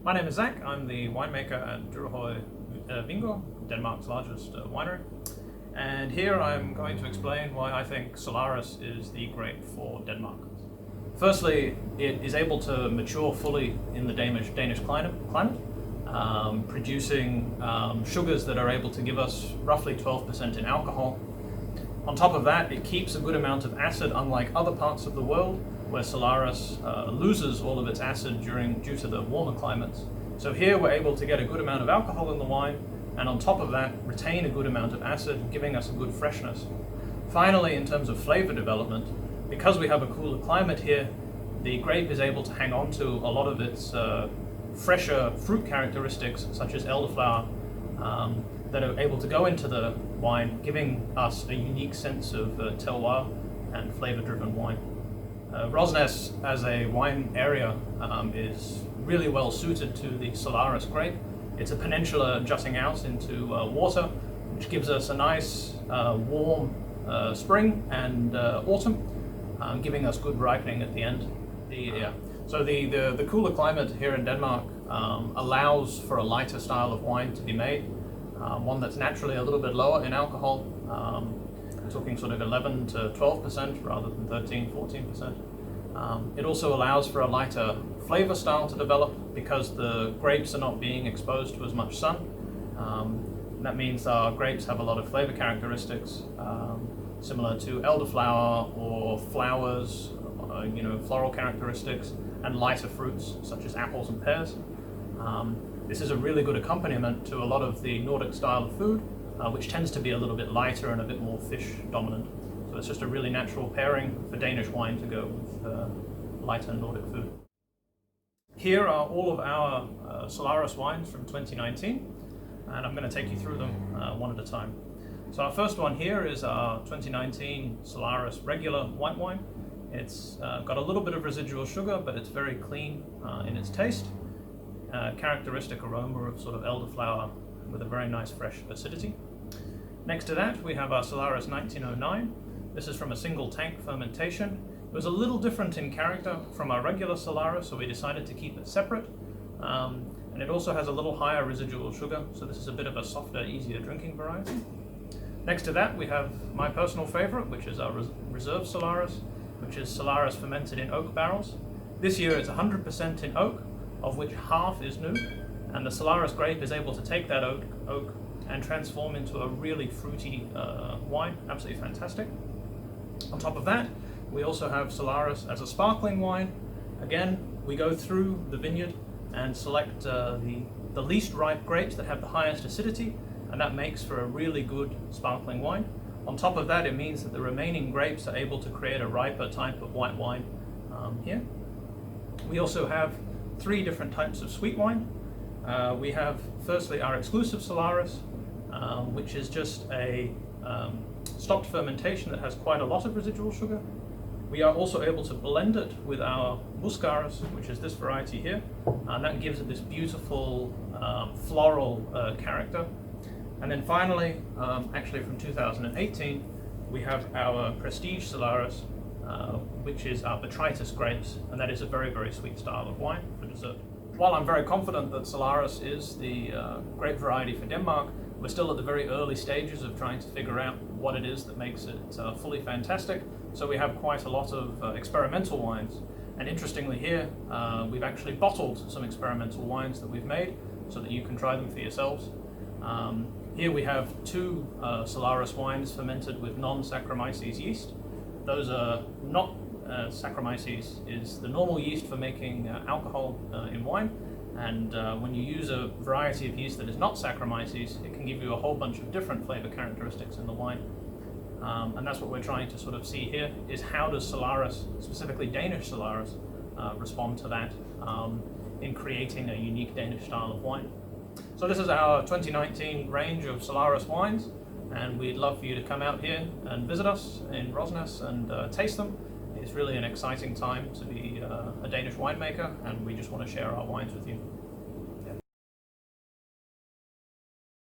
My name is Zach. I'm the winemaker at Druhøj Vingård, Denmark's largest winery. And here I'm going to explain why I think Solaris is the grape for Denmark. Firstly, it is able to mature fully in the Danish climate, producing sugars that are able to give us roughly 12% in alcohol. On top of that, it keeps a good amount of acid, unlike other parts of the world, where Solaris loses all of its acid due to the warmer climates. So here we're able to get a good amount of alcohol in the wine, and on top of that, retain a good amount of acid, giving us a good freshness. Finally, in terms of flavor development, because we have a cooler climate here, the grape is able to hang on to a lot of its fresher fruit characteristics, such as elderflower, that are able to go into the wine, giving us a unique sense of terroir and flavor-driven wine. Vores as a wine area is really well suited to the Solaris grape. It's a peninsula jutting out into water, which gives us a nice warm spring and autumn, giving us good ripening at the end. So the cooler climate here in Denmark allows for a lighter style of wine to be made, one that's naturally a little bit lower in alcohol. We're talking sort of 11 to 12% rather than 13, 14%. It also allows for a lighter flavor style to develop because the grapes are not being exposed to as much sun. That means our grapes have a lot of flavor characteristics similar to elderflower or flowers, floral characteristics, and lighter fruits such as apples and pears. This is a really good accompaniment to a lot of the Nordic style of food, which tends to be a little bit lighter and a bit more fish dominant. So it's just a really natural pairing for Danish wine to go with lighter Nordic food. Here are all of our Solaris wines from 2019, and I'm going to take you through them one at a time. So our first one here is our 2019 Solaris regular white wine. It's got a little bit of residual sugar, but it's very clean in its taste. Characteristic aroma of sort of elderflower with a very nice fresh acidity. Next to that we have our Solaris 1909. This is from a single tank fermentation. It was a little different in character from our regular Solaris, so we decided to keep it separate. And it also has a little higher residual sugar, so this is a bit of a softer, easier drinking variety. Next to that we have my personal favorite, which is our Reserve Solaris, which is Solaris fermented in oak barrels. This year it's 100% in oak, of which half is new, and the Solaris grape is able to take that oak and transform into a really fruity wine, absolutely fantastic. On top of that, we also have Solaris as a sparkling wine. Again, we go through the vineyard and select the least ripe grapes that have the highest acidity, and that makes for a really good sparkling wine. On top of that, it means that the remaining grapes are able to create a riper type of white wine here. We also have 3 different types of sweet wine. We have firstly our exclusive Solaris, which is just a stopped fermentation that has quite a lot of residual sugar. We are also able to blend it with our Muscaris, which is this variety here, and that gives it this beautiful floral character. And then finally, actually from 2018, we have our Prestige Solaris, which is our Botrytis grapes, and that is a very, very sweet style of wine for dessert. While I'm very confident that Solaris is the grape variety for Denmark, we're still at the very early stages of trying to figure out what it is that makes it fully fantastic. So we have quite a lot of experimental wines. And interestingly here, we've actually bottled some experimental wines that we've made so that you can try them for yourselves. Here we have 2 Solaris wines fermented with non-Saccharomyces yeast. Those are not Saccharomyces is the normal yeast for making alcohol in wine, and when you use a variety of yeast that is not Saccharomyces, it can give you a whole bunch of different flavor characteristics in the wine. And that's what we're trying to sort of see here, is how does Solaris, specifically Danish Solaris, respond to that in creating a unique Danish style of wine. So this is our 2019 range of Solaris wines, and we'd love for you to come out here and visit us in Vores and taste them. It's really an exciting time to be a Danish winemaker, and we just want to share our wines with you.